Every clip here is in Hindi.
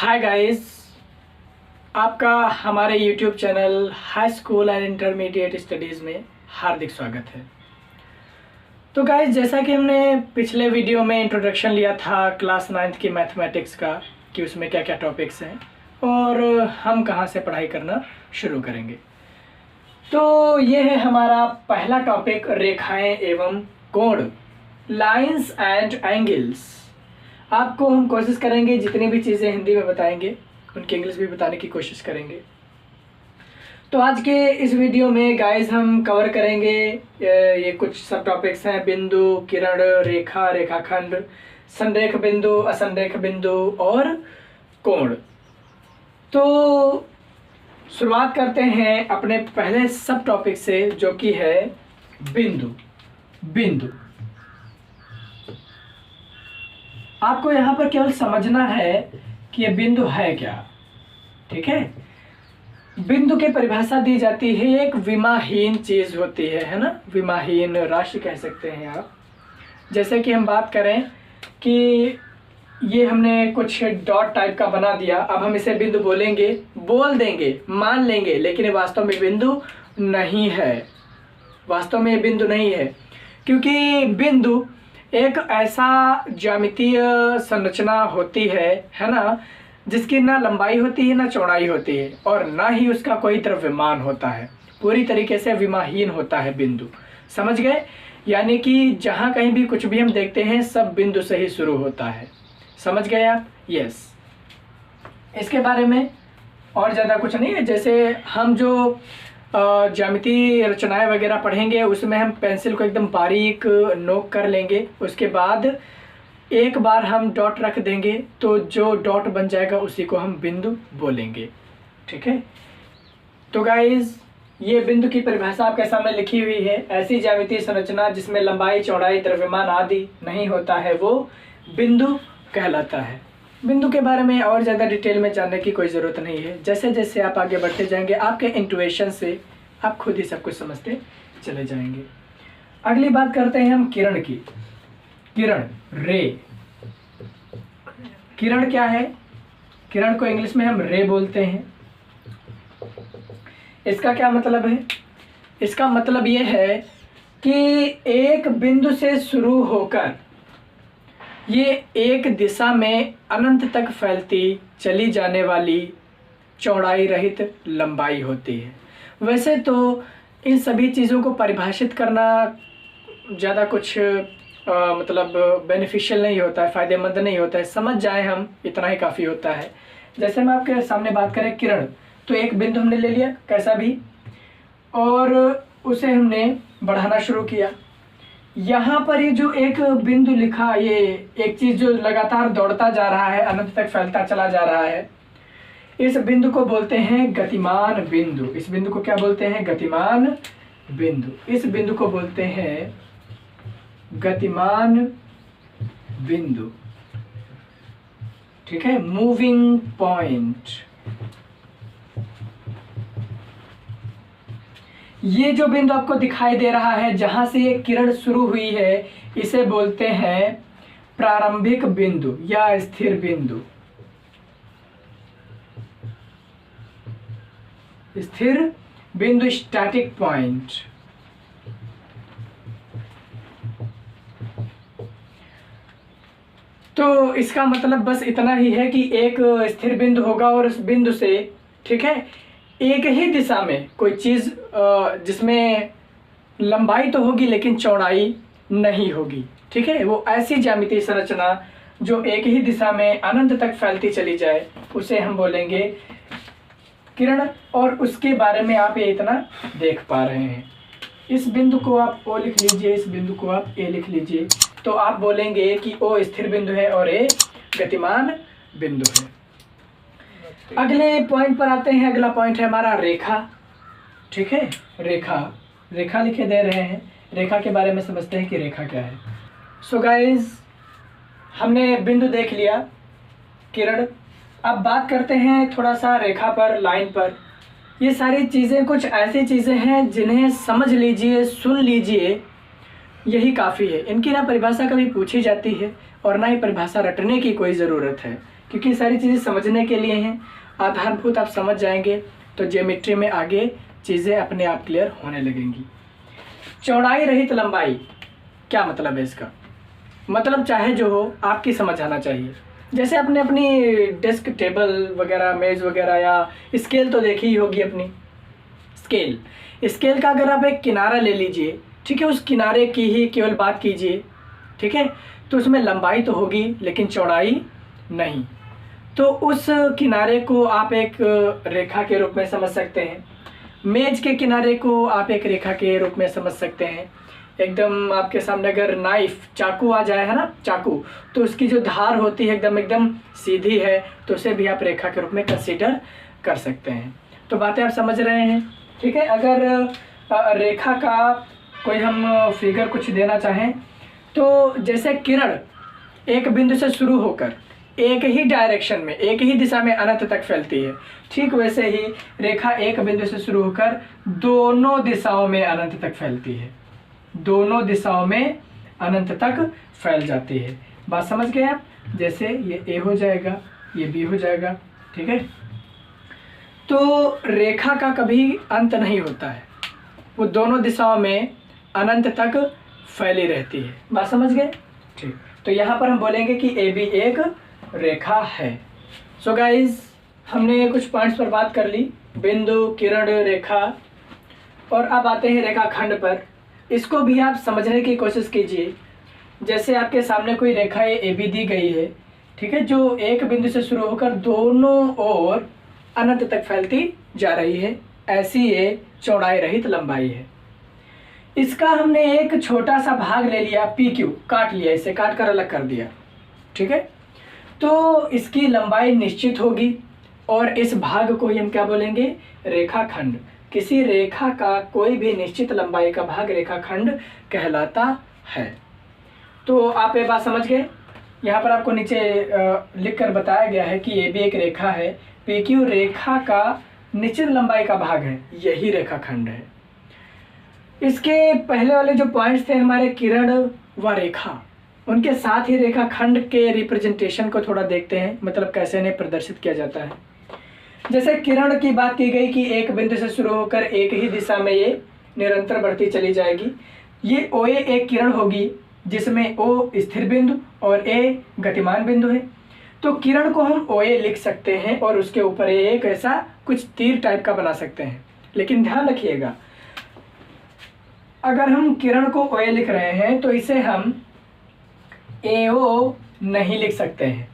हाय गाइस, आपका हमारे YouTube channel high school and intermediate studies में हार्दिक स्वागत है। तो गाइस, जैसा कि हमने पिछले वीडियो में इंट्रोडक्शन लिया था क्लास 9th की मैथमेटिक्स का कि उसमें क्या क्या टॉपिक्स हैं और हम कहां से पढ़ाई करना शुरू करेंगे। तो ये है हमारा पहला टॉपिक, रेखाएं एवं कोण, लाइंस एंड एंगल्स। आपको हम कोशिश करेंगे जितनी भी चीज़ें हिंदी में बताएंगे उनकी इंग्लिश भी बताने की कोशिश करेंगे। तो आज के इस वीडियो में गाइस हम कवर करेंगे ये कुछ सब टॉपिक्स हैं: बिंदु, किरण, रेखा, रेखाखंड, संरेख बिंदु, असंरेख बिंदु और कोण। तो शुरुआत करते हैं अपने पहले सब टॉपिक से, जो कि है बिंदु। आपको यहाँ पर केवल समझना है कि ये बिंदु है क्या। ठीक है, बिंदु की परिभाषा दी जाती है, एक विमाहीन चीज होती है ना, विमाहीन राशि कह सकते हैं आप। जैसे कि हम बात करें कि ये हमने कुछ डॉट टाइप का बना दिया, अब हम इसे बिंदु बोलेंगे, बोल देंगे, मान लेंगे, लेकिन ये वास्तव में बिंदु नहीं है। वास्तव में ये बिंदु नहीं है, क्योंकि बिंदु एक ऐसा ज्यामितीय संरचना होती है ना, जिसकी ना लंबाई होती है ना चौड़ाई होती है और ना ही उसका कोई द्रव्यमान होता है। पूरी तरीके से विमाहीन होता है बिंदु। समझ गए? यानी कि जहाँ कहीं भी कुछ भी हम देखते हैं सब बिंदु से ही शुरू होता है। समझ गए आप? यस। इसके बारे में और ज़्यादा कुछ नहीं है। जैसे हम जो ज्यामितीय रचनाएं वगैरह पढ़ेंगे उसमें हम पेंसिल को एकदम बारीक नोक कर लेंगे, उसके बाद एक बार हम डॉट रख देंगे तो जो डॉट बन जाएगा उसी को हम बिंदु बोलेंगे। ठीक है, तो गाइस ये बिंदु की परिभाषा आपके सामने लिखी हुई है। ऐसी ज्यामितीय संरचना जिसमें लंबाई, चौड़ाई, द्रव्यमान आदि नहीं होता है वो बिंदु कहलाता है। बिंदु के बारे में और ज़्यादा डिटेल में जानने की कोई ज़रूरत नहीं है। जैसे जैसे आप आगे बढ़ते जाएंगे आपके इंट्यूशन से आप खुद ही सब कुछ समझते चले जाएंगे। अगली बात करते हैं हम किरण की। किरण, रे। किरण क्या है? किरण को इंग्लिश में हम रे बोलते हैं। इसका क्या मतलब है? इसका मतलब ये है कि एक बिंदु से शुरू होकर ये एक दिशा में अनंत तक फैलती चली जाने वाली चौड़ाई रहित लंबाई होती है। वैसे तो इन सभी चीज़ों को परिभाषित करना ज़्यादा कुछ मतलब बेनिफिशियल नहीं होता है, फ़ायदेमंद नहीं होता है। समझ जाए हम इतना ही काफ़ी होता है। जैसे मैं आपके सामने बात करें किरण, तो एक बिंदु हमने ले लिया कैसा भी और उसे हमने बढ़ाना शुरू किया। यहाँ पर ये जो एक बिंदु लिखा, ये एक चीज़ जो लगातार दौड़ता जा रहा है, अनंत तक फैलता चला जा रहा है, इस बिंदु को बोलते हैं गतिमान बिंदु। इस बिंदु को क्या बोलते हैं? गतिमान बिंदु। इस बिंदु को बोलते हैं गतिमान बिंदु। ठीक है, मूविंग पॉइंट। ये जो बिंदु आपको दिखाई दे रहा है जहां से ये किरण शुरू हुई है, इसे बोलते हैं प्रारंभिक बिंदु या स्थिर बिंदु। स्थिर बिंदु, स्टैटिक पॉइंट। तो इसका मतलब बस इतना ही है कि एक स्थिर बिंदु होगा और उस बिंदु से, ठीक है, एक ही दिशा में कोई चीज़ जिसमें लंबाई तो होगी लेकिन चौड़ाई नहीं होगी। ठीक है, वो ऐसी ज्यामितीय संरचना जो एक ही दिशा में अनंत तक फैलती चली जाए उसे हम बोलेंगे किरण। और उसके बारे में आप ये इतना देख पा रहे हैं। इस बिंदु को आप ओ लिख लीजिए, इस बिंदु को आप ए लिख लीजिए, तो आप बोलेंगे कि ओ स्थिर बिंदु है और ए गतिमान बिंदु है। अगले पॉइंट पर आते हैं। अगला पॉइंट है हमारा रेखा। ठीक है, रेखा लिखे दे रहे हैं। रेखा के बारे में समझते हैं कि रेखा क्या है। सो गाइज, हमने बिंदु देख लिया, किरण। अब बात करते हैं थोड़ा सा रेखा पर, लाइन पर। ये सारी चीज़ें कुछ ऐसी चीज़ें हैं जिन्हें समझ लीजिए, सुन लीजिए, यही काफ़ी है। इनकी ना परिभाषा कभी पूछी जाती है और ना ही परिभाषा रटने की कोई ज़रूरत है। क्योंकि ये सारी चीज़ें समझने के लिए हैं। आधारभूत आप समझ जाएंगे तो ज्योमेट्री में आगे चीज़ें अपने आप क्लियर होने लगेंगी। चौड़ाई रहित लंबाई, क्या मतलब है इसका? मतलब चाहे जो हो आपकी समझ आना चाहिए। जैसे आपने अपनी डेस्क टेबल वगैरह, मेज़ वगैरह या स्केल तो देखी ही होगी अपनी। स्केल का अगर आप एक किनारा ले लीजिए, ठीक है, उस किनारे की ही केवल बात कीजिए, ठीक है, तो उसमें लंबाई तो होगी लेकिन चौड़ाई नहीं। तो उस किनारे को आप एक रेखा के रूप में समझ सकते हैं। मेज के किनारे को आप एक रेखा के रूप में समझ सकते हैं। एकदम आपके सामने अगर नाइफ, चाकू आ जाए, है ना, चाकू, तो उसकी जो धार होती है एकदम सीधी है, तो उसे भी आप रेखा के रूप में कंसीडर कर सकते हैं। तो बातें आप समझ रहे हैं, ठीक है। अगर रेखा का कोई हम फिगर कुछ देना चाहें तो जैसे किरण एक बिंदु से शुरू होकर एक ही डायरेक्शन में, एक ही दिशा में अनंत तक फैलती है, ठीक वैसे ही रेखा एक बिंदु से शुरू होकर दोनों दिशाओं में अनंत तक फैलती है, दोनों दिशाओं में अनंत तक फैल जाती है। बात समझ गए आप? जैसे ये ए हो जाएगा, ये बी हो जाएगा, ठीक है। तो रेखा का कभी अंत नहीं होता है, वो दोनों दिशाओं में अनंत तक फैली रहती है। बात समझ गए? ठीक। तो यहाँ पर हम बोलेंगे कि ए बी एक रेखा है। सो गाइज, हमने कुछ पॉइंट्स पर बात कर ली, बिंदु, किरण, रेखा, और अब आते हैं रेखाखंड पर। इसको भी आप समझने की कोशिश कीजिए। जैसे आपके सामने कोई रेखा ए बी दी गई है, ठीक है, जो एक बिंदु से शुरू होकर दोनों ओर अनंत तक फैलती जा रही है, ऐसी ये चौड़ाई रहित लंबाई है। इसका हमने एक छोटा सा भाग ले लिया, पी क्यू, काट लिया, इसे काट कर अलग कर दिया, ठीक है। तो इसकी लंबाई निश्चित होगी और इस भाग को ही हम क्या बोलेंगे? रेखाखंड। किसी रेखा का कोई भी निश्चित लंबाई का भाग रेखाखंड कहलाता है। तो आप ये बात समझ गए? यहाँ पर आपको नीचे लिख कर बताया गया है कि ये भी एक रेखा है, पी क्यू रेखा का निश्चित लंबाई का भाग है, यही रेखाखंड है। इसके पहले वाले जो पॉइंट्स थे हमारे किरण व रेखा, उनके साथ ही रेखाखंड के रिप्रेजेंटेशन को थोड़ा देखते हैं, मतलब कैसे इन्हें प्रदर्शित किया जाता है। जैसे किरण की बात की गई कि एक बिंदु से शुरू होकर एक ही दिशा में ये निरंतर बढ़ती चली जाएगी। ये ओ ए एक किरण होगी जिसमें ओ स्थिर बिंदु और ए गतिमान बिंदु है। तो किरण को हम ओ ए लिख सकते हैं और उसके ऊपर एक ऐसा कुछ तीर टाइप का बना सकते हैं। लेकिन ध्यान रखिएगा, अगर हम किरण को ओ ए लिख रहे हैं तो इसे हम ए ओ नहीं लिख सकते हैं,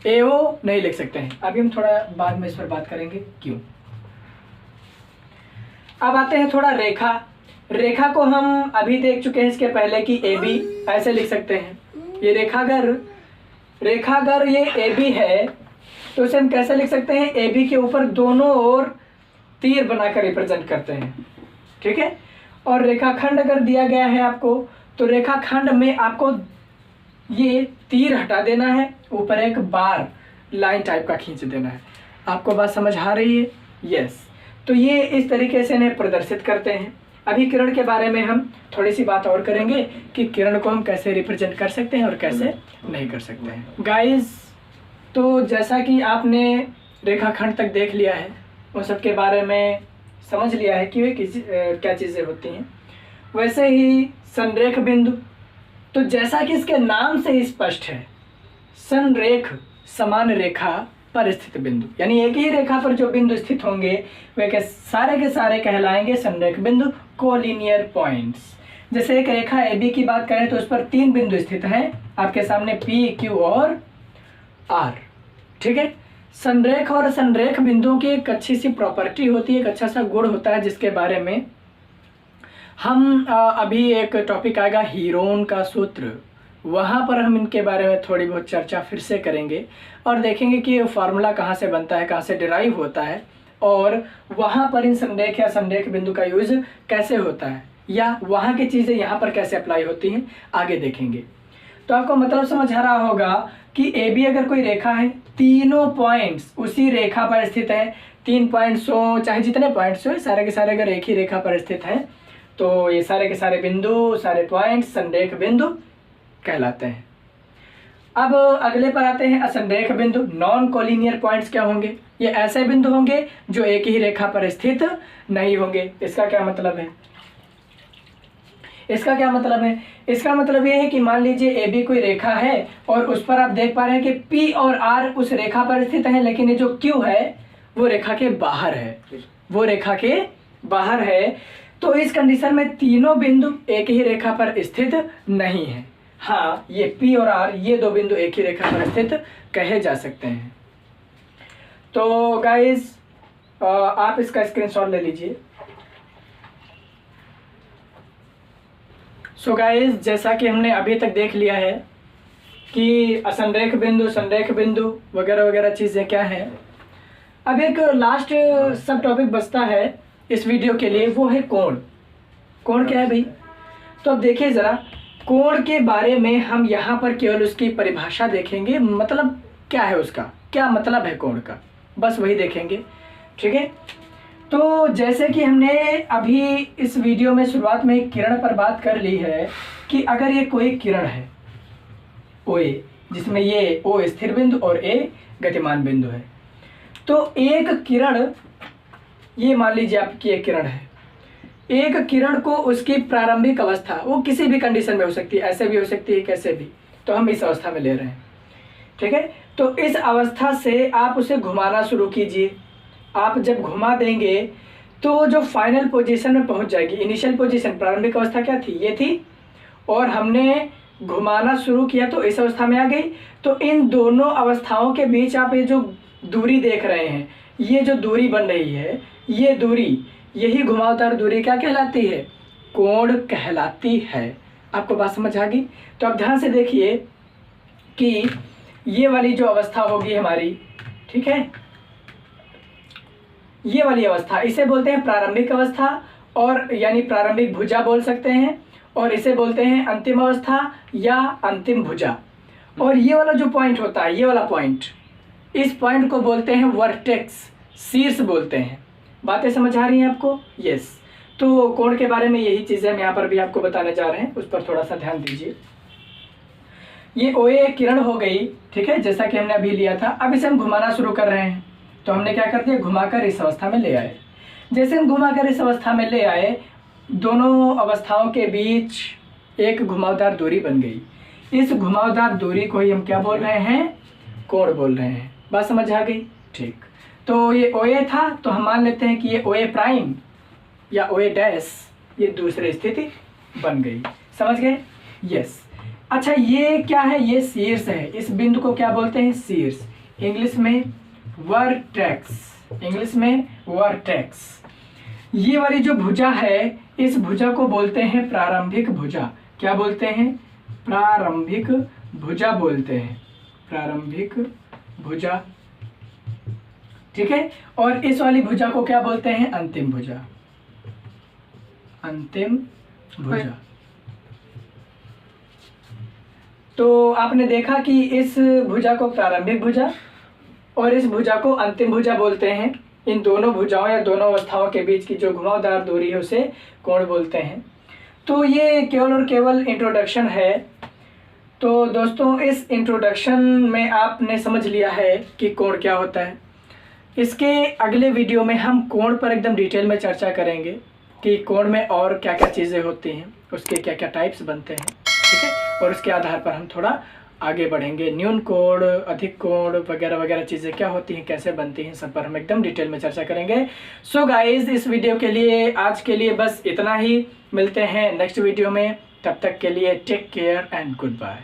ए ओ नहीं लिख सकते हैं। अभी हम थोड़ा बाद में इस पर बात करेंगे क्यों। अब आते हैं थोड़ा रेखा। रेखा को हम अभी देख चुके हैं इसके पहले कि ए बी ऐसे लिख सकते हैं। ये रेखागर ये ए बी है, तो इसे हम कैसे लिख सकते हैं? ए बी के ऊपर दोनों ओर तीर बनाकर रिप्रेजेंट करते हैं, ठीक है। और रेखाखंड अगर दिया गया है आपको, तो रेखाखंड में आपको ये तीर हटा देना है, ऊपर एक बार लाइन टाइप का खींच देना है। आपको बात समझ आ रही है? यस। तो ये इस तरीके से इन्हें प्रदर्शित करते हैं। अभी किरण के बारे में हम थोड़ी सी बात और करेंगे कि किरण को हम कैसे रिप्रेजेंट कर सकते हैं और कैसे नहीं कर सकते हैं। गाइस, तो जैसा कि आपने रेखाखंड तक देख लिया है, उन सब के बारे में समझ लिया है कि वे क्या चीज़ें होती हैं, वैसे ही संरेख बिंदु, तो जैसा कि इसके नाम से ही स्पष्ट है, संरेख समान रेखा पर स्थित बिंदु, यानी एक ही रेखा पर जो बिंदु स्थित होंगे वे के सारे कहलाएंगे संरेख बिंदु, कोलिनियर पॉइंट्स। जैसे एक रेखा ए बी की बात करें तो उस पर 3 बिंदु स्थित हैं आपके सामने, पी क्यू और आर, ठीक है। संरेख और संरेख बिंदुओं की एक अच्छी सी प्रॉपर्टी होती है, एक अच्छा सा गुण होता है, जिसके बारे में हम अभी एक टॉपिक आएगा हीरोन का सूत्र, वहाँ पर हम इनके बारे में थोड़ी बहुत चर्चा फिर से करेंगे और देखेंगे कि ये फार्मूला कहाँ से बनता है, कहाँ से डिराइव होता है, और वहाँ पर इन संरेख या संरेख बिंदु का यूज़ कैसे होता है, या वहाँ की चीज़ें यहाँ पर कैसे अप्लाई होती हैं, आगे देखेंगे। तो आपको मतलब समझ आ रहा होगा कि ए बी अगर कोई रेखा है, तीनों पॉइंट्स उसी रेखा पर स्थित है, 3 पॉइंट्स हो चाहे जितने पॉइंट्स हो, सारे के सारे अगर एक ही रेखा पर स्थित हैं, तो ये सारे के सारे बिंदु, सारे पॉइंट्स संरेख बिंदु कहलाते हैं। अब अगले पर आते हैं असंरेख बिंदु। नॉन कोलिनियर पॉइंट्स क्या होंगे? ये ऐसे बिंदु होंगे जो एक ही रेखा पर स्थित नहीं होंगे। इसका क्या मतलब है? इसका क्या मतलब है? इसका मतलब ये है कि मान लीजिए ए बी कोई रेखा है और उस पर आप देख पा रहे हैं कि पी और आर उस रेखा पर स्थित है, लेकिन ये जो क्यू है वो रेखा के बाहर है, वो रेखा के बाहर है। तो इस कंडीशन में तीनों बिंदु एक ही रेखा पर स्थित नहीं है। हाँ, ये पी और आर ये दो बिंदु एक ही रेखा पर स्थित कहे जा सकते हैं। तो गाइस आप इसका स्क्रीनशॉट ले लीजिए। सो गाइस जैसा कि हमने अभी तक देख लिया है कि असंरेख बिंदु, संरेख बिंदु वगैरह वगैरह चीज़ें क्या हैं। अब एक लास्ट सब टॉपिक बचता है इस वीडियो के लिए, वो है कोण। कोण क्या है भाई? तो अब देखिए ज़रा, कोण के बारे में हम यहाँ पर केवल उसकी परिभाषा देखेंगे, मतलब क्या है उसका, क्या मतलब है कोण का, बस वही देखेंगे। ठीक है, तो जैसे कि हमने अभी इस वीडियो में शुरुआत में एक किरण पर बात कर ली है कि अगर ये कोई किरण है ओ ए, जिसमें ये ओ स्थिर बिंदु और ए गतिमान बिंदु है, तो एक किरण, ये मान लीजिए आपकी एक किरण है, एक किरण को उसकी प्रारंभिक अवस्था, वो किसी भी कंडीशन में हो सकती है, ऐसे भी हो सकती है कैसे भी, तो हम इस अवस्था में ले रहे हैं। ठीक है, तो इस अवस्था से आप उसे घुमाना शुरू कीजिए। आप जब घुमा देंगे तो जो फाइनल पोजीशन में पहुंच जाएगी, इनिशियल पोजीशन, प्रारंभिक अवस्था क्या थी? ये थी, और हमने घुमाना शुरू किया तो इस अवस्था में आ गई। तो इन दोनों अवस्थाओं के बीच आप ये जो दूरी देख रहे हैं, ये जो दूरी बन रही है, ये दूरी, यही घुमावदार दूरी क्या कहलाती है? कोण कहलाती है। आपको बात समझ आ गई? तो अब ध्यान से देखिए कि ये वाली जो अवस्था होगी हमारी, ठीक है, ये वाली अवस्था, इसे बोलते हैं प्रारंभिक अवस्था, और यानी प्रारंभिक भुजा बोल सकते हैं, और इसे बोलते हैं अंतिम अवस्था या अंतिम भुजा। और ये वाला जो पॉइंट होता है, ये वाला पॉइंट, इस पॉइंट को बोलते हैं वर्टेक्स, शीर्ष बोलते हैं। बातें समझ आ रही हैं आपको? यस। तो कोण के बारे में यही चीज़ें हम यहाँ पर भी आपको बताने जा रहे हैं, उस पर थोड़ा सा ध्यान दीजिए। ये ओ ए किरण हो गई, ठीक है, जैसा कि हमने अभी लिया था। अब इसे हम घुमाना शुरू कर रहे हैं, तो हमने क्या कर दिया? घुमाकर इस अवस्था में ले आए। जैसे हम घुमाकर इस अवस्था में ले आए, दोनों अवस्थाओं के बीच एक घुमावदार दूरी बन गई। इस घुमावदार दूरी को ही हम क्या बोल रहे हैं? कोण बोल रहे हैं। बात समझ आ गई? ठीक। तो ये ओ ए था, तो हम मान लेते हैं कि ये ओ ए प्राइम या ओ ए डैश ये दूसरी स्थिति बन गई। समझ गए? यस। अच्छा, ये क्या है? ये शीर्ष है। इस बिंदु को क्या बोलते हैं? शीर्ष, इंग्लिश में वर्टेक्स, इंग्लिश में वर्टेक्स। ये वाली जो भुजा है, इस भुजा को बोलते हैं प्रारंभिक भुजा। क्या बोलते हैं? प्रारंभिक भुजा बोलते हैं, प्रारंभिक भुजा। ठीक है, और इस वाली भुजा को क्या बोलते हैं? अंतिम भुजा, अंतिम भुजा। तो आपने देखा कि इस भुजा को प्रारंभिक भुजा और इस भुजा को अंतिम भुजा बोलते हैं। इन दोनों भुजाओं या दोनों अवस्थाओं के बीच की जो घुमावदार दूरी है उसे कोण बोलते हैं। तो ये केवल और केवल इंट्रोडक्शन है। तो दोस्तों, इस इंट्रोडक्शन में आपने समझ लिया है कि कोण क्या होता है। इसके अगले वीडियो में हम कोण पर एकदम डिटेल में चर्चा करेंगे कि कोण में और क्या क्या चीज़ें होती हैं, उसके क्या क्या टाइप्स बनते हैं। ठीक है, और उसके आधार पर हम थोड़ा आगे बढ़ेंगे। न्यून कोण, अधिक कोण वगैरह वगैरह चीज़ें क्या होती हैं, कैसे बनती हैं, सब पर हम एकदम डिटेल में चर्चा करेंगे। सो गाइज, इस वीडियो के लिए आज के लिए बस इतना ही। मिलते हैं नेक्स्ट वीडियो में, तब तक के लिए take care and good bye.